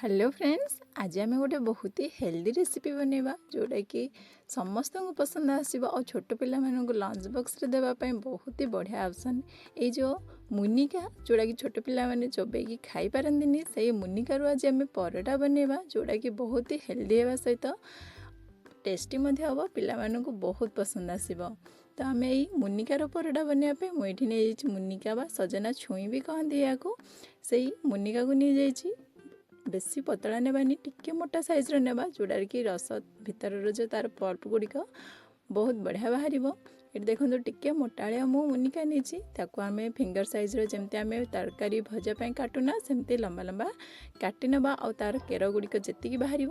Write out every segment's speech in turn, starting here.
Hello friends, आज आम गोटे बहुत ही हेल्दी रेसिपी बनैबा जोटा कि समस्त को पसंद आसो और छोट पिला लंच बॉक्स रे देवाई बहुत ही बढ़िया ऑप्शन। ये जो मुनिका जोटा कि छोट पिला माने चोबेकी खाई पारंतिनी से मुनिका रू आज आम परोटा बनैबा जोटा कि बहुत ही हेल्दी होगा सहित टेस्टी हम पिला बहुत पसंद आसो। तो आम यही मुनिकार परोटा बनवाई मुझे नहीं मुनिका बा सजना छुई भी कहती या से मुनिका को नहीं जाइए बेसी पतला नेबानी टिके मोटा साइज्र नेबा जोड़ा कि रस भितर जो तार पल्प गुड़िक बहुत बढ़िया बाहर। ये देखो टिके मोटालिया मु मुनिका नहीं आम फिंगर साइज्र जमती आम तरकारी भजापी काटुना सेमती लंबा लंबा काटी नवा और तार केर गुड़िक जी बाहर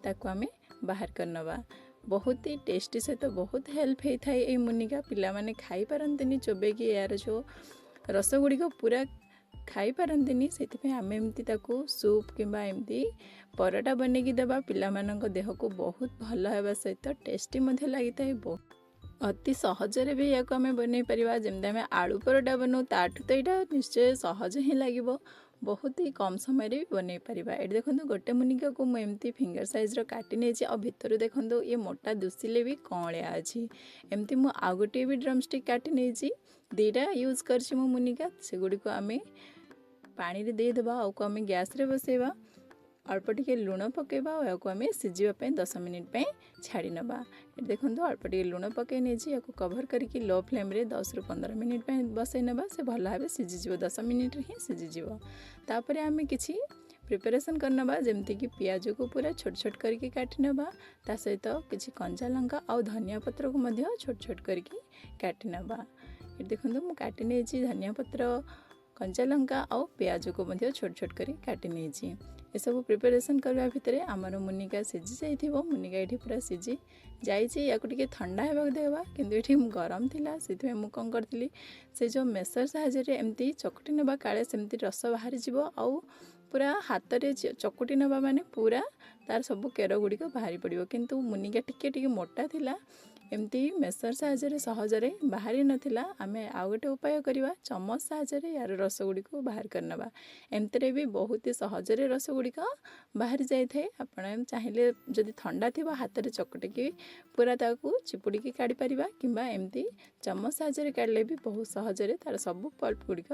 ताकू आम बाहर कर नवा। बहुत ही टेस्टी सहित बहुत हेल्प होता है ये मुनिका पिला माने खाई पारंतिनी चोबेकी यार जो रस गुड़िक पूरा खाई पारंतिनी से आम एमती सूप किंबा एमती परोटा बनैकी देवा पिला मानक देह को बहुत भल होगा सहित टेस्टी लगी था। बहुत अति सहजरे भी या आम बनई पार जमी आम आलू परोटा बनाऊ ताठू तो यहाँ निश्चय सहज ही लगे बहुत ही कम समय भी बनई पार। ये देखो गोटे मुनिका को मुझे फिंगर साइज्र काटी नहीं और भितर देखो ये मोटा दुसिले भी कौलिया अच्छी एमती मु आउ गोटे भी ड्रमस्टिक काटी नहीं दीटा यूज कर मुनिका से गुड़ी आम पानी रे दे देबा आउ को आम गैस रे बसेबा अल्प टिके लुण पकेबा और याको आम सिझापी 10 मिनिट छाड़ी नबा। देखो अल्प टिके लुण पकई नहीं या कभर करके लो फ्लेम रे 10 ରୁ 15 मिनिट बसई नबा से भल भाव सिझीज 10 मिनिट ही सिझीज। तापर आम किसी प्रिपरेशन करनबा जमती कि पियाज को पूरा छोट छोट करके काटी नबा ता सहित किसी कंचा लंका और धनिया पत्र को मध्य छोट छोट करके काटी नबा। ये देखो मु काटी नहीं धनिया पत्र कंचा लंका और प्याज को मध्य छोट छोट कर काटी नहीं ये सब प्रिपरेशन करवा भितर आमर मुनिका सिझी जाइथिबो। मुनिका ये पूरा सिझी जाइए या ठंडा होगा देवा किंतु ये गरम थिला से मु कौन करी से जो मेसर साहाଯ୍ୟରେ एमती चकटी नबा काले सेमती रस बाहरी जीवो आउ पूरा हाथ रे चकुटी नबा माने पूरा तार सब केर गुड़िक बाहरी पड़ो किंतु मुनिका टिके टिके मोटा थिला एमती मेसर साहाଯ୍ୟରେ सहजरे बाहरी नथिला आम आउ गोटे उपाय करवा चमच साहाଯ୍ୟରେ यार रस गुड़ी को बाहर करनबा एमती भी बहुत ही सहजरे रस गुड़िक बाहरी जाए। आपण चाहिए जदि ठंडा थी हाथ में चकटिकी पूरा ताकू चिपुड़ी काढ़ी पारिबा किंबा एमती चमच साहाଯ୍ୟରେ काढ़ले भी बहुत सहजरे तार सब पल्प गुड़िक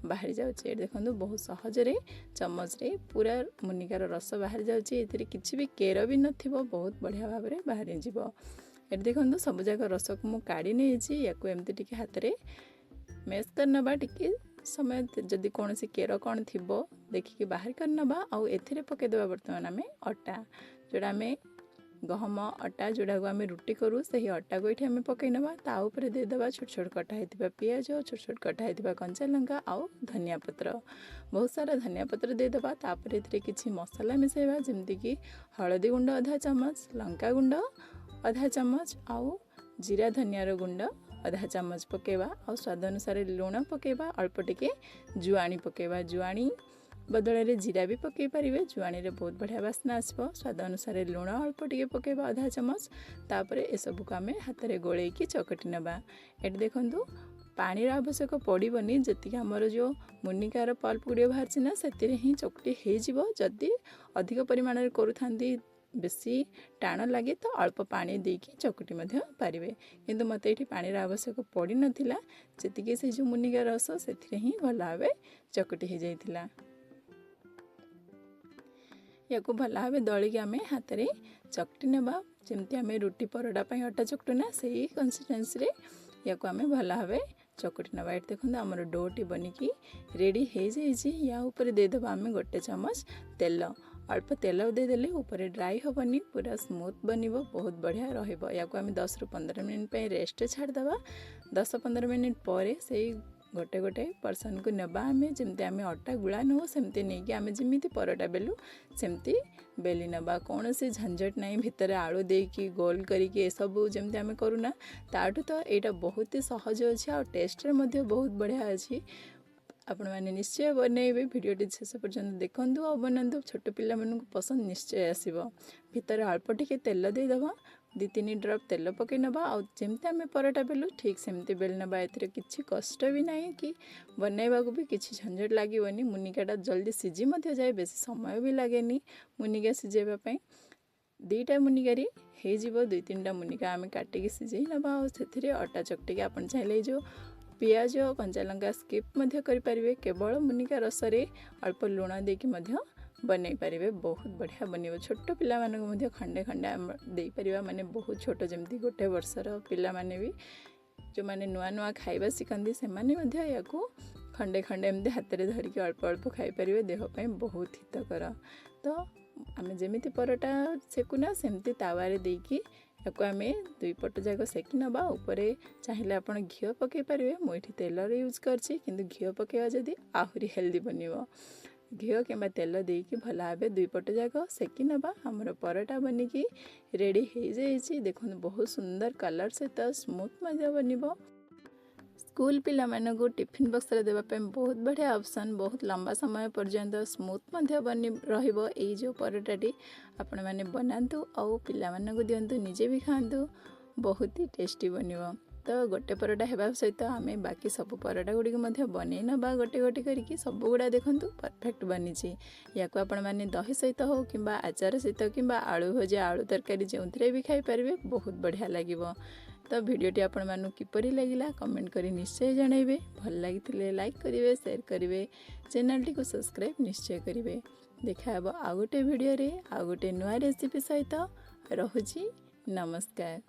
बाहरी जाउछि। देखो बहुत सहजरे चमच रे पूरा मुनिकार रस बाहरी जाउछि एथिरे किछि भी केर भी नथिबो बहुत बढ़िया भाव में बाहरी जीवो। ये देखो सब जाक रस को मुझे काढ़ी नहीं या एमती टिके हाथ में मेस करनबा टिके समय जदि कौन सी केर कौन थी देखिए बाहर करनबा आउ एथिरे पकईदेवा बर्तमान आम अटा जोड़ा आम गहम अटा जोड़ा को आम रुटी करूँ से अटा को ये आम पकई नवा ता ऊपर देदेबा छोट छोट कटा होता पियाज छोट छोट कटा होता कंचा लंका आउ धनिया पत्र बहुत सारा धनिया पत्र देदेबा तापर एथिरे किछि मसला मिसाइबा जमती कि हलदी गुंड आधा चामच लंका गुंड आधा चामच आउ जीरा धनियार गुंड आधा चामच पकेबा और स्वाद अनुसार लुण पकेबा अल्प टिके जुआणी पकेबा जुआणी बदल में जीरा भी पकई पारे जुआणी रे बहुत बढ़िया बास्ना आसो स्वाद अनुसार लुण अल्प टिके पकेबा आधा चामच तापर ए सब को आम हाथ में गोलैकी चकटी नबा। ये देखो पानी आवश्यक पड़ोनी जी आमर जो मुनिकार पल्प गुड़िया बाहर ना से ही चकटी हो जदि अधिक परिमाण करूँ बेसी टाण लगे तो अल्प पानी देकी चकटी पारे किंतु मत ये पानी आवश्यक पड़ नाला जी से जो मुनिका रस से ही भल भाव चकटी हो जाइथिला। या भल भाव दलिकी आम हाथ में चकटी नबा जमती आम रुटी परोटा अटा चकटुना से ही कंसिस्टेंसी या आम भल भाव चकटी नबा। ये देखो आमर डोटी बनिकी रेडी हो जाइए या ऊपर देदेबा आम गोटे चामच तेल अल्प तेल देदेले ऊपर ड्राई हेनी पूरा स्मूथ बनिबो बहुत बढ़िया रहिबो। या आम 10 ରୁ 15 मिनिट रेस्ट छाड़देबा 10-15 मिनिट पर से गोटे गोटे पर्सन को नेबा आम जमती आम अटा गुला नौ सेमती नहीं कि आम जमी परोटा बेलू सेमती बेली नबा कौन से झंझट नहीं भितर आलू देकी गोल करके सब जमती आम करूना ताठू तो यहाँ बहुत ही सहज अच्छी और टेस्ट बहुत बढ़िया अच्छी। आपण मैंने निश्चय बनइबे भिडियोटी शेष पर्यंत देखंतु और बनातु छोट पिला मानक पसंद निश्चय आसीबो। भितर अल्प टिके तेल देदेबा 2-3 ड्रप तेल पकई नबा आ जमती आम पराठा बेलू ठीक सेमती बेल नबा। एथिरे किछि कष्ट भी नहीं कि बनैबा भी किछि झंझट लागोनी। मुनिकाटा जल्दी सिझी मध्य जाए, बेसी समय भी लागेनी मुनिका सिझेबा पई। 2टा मुनिकारी हो 2-3टा मुनिका आम काटिकी सिझे नबा। से अटा चकटिकी आपन चाहिए जो पियाज कंचा लंका स्किप मध्य करें, केवल मुनिका रसरे अल्प लुण देकी मध्य बनई पारे, बहुत बढ़िया बनइबो। छोट पिला मानक मध्य खंडे खंडे दे परिबा, माने बहुत छोट जमती 1 वर्षर पिला माने भी जो माने नुआ नुआ खाइबा सिकंदी से माने मध्य याकू खंडे खंडे एमती हाथ में धरिकी अल्प अल्प खाई पारे, देह ପାଇଁ बहुत हितकर। तो आम जमीती परोटा सेकुना सेमती तावारे देकी याकू आम 2 पट जाक सेकी नबा। उपरे चाहिए आप घी पकई पारे, मुझे तेलर यूज करछि, किंतु घी पकेवा जदि आहुरी हेल्दी बनिबो। घी कि तेल देकी भल भाव 2 पट जाक सेकी नबा। हमर परोटा बनिकी रेडी हो जाइए। देखो बहुत सुंदर कलर सहित स्मूथ मजा बनिबो। स्कूल पिला मानकु टिफिन बॉक्स रे देबा ପାଇଁ बहुत बढ़िया ऑप्शन, बहुत लंबा समय पर्यंत स्मूथ मध्य बनी रहिबो। एई जो परोटाटी आपण माने बनांतु और पिला मानकु दियंतु, निजे भी खांतु, बहुत ही टेस्टी बनिबो। तो गोटे परोटा हेबा सहित आमे बाकी सब परोटा गुडी मध्य बनै नबा। गोटे गोटे करिकी सब गुडा देखंतु परफेक्ट बनिछि। याकू आपण माने दही सहित हो किंबा आचार सहित किंबा आलू भजा आलू तरकारी जोंथरे भी खाई पारबे, बहुत बढ़िया लागिबो। तो वीडियोटी आपण मानू किपरि लागिला कमेंट करी निश्चय जनइबे। भल लागिथिले लाइक करिवे, शेयर करिवे, चैनल टी को सब्सक्राइब निश्चय करिवे। देखा हेबो आ गोटे वीडियो रे आ गोटे नुआ रेसिपी सहित। रहुछि, नमस्कार।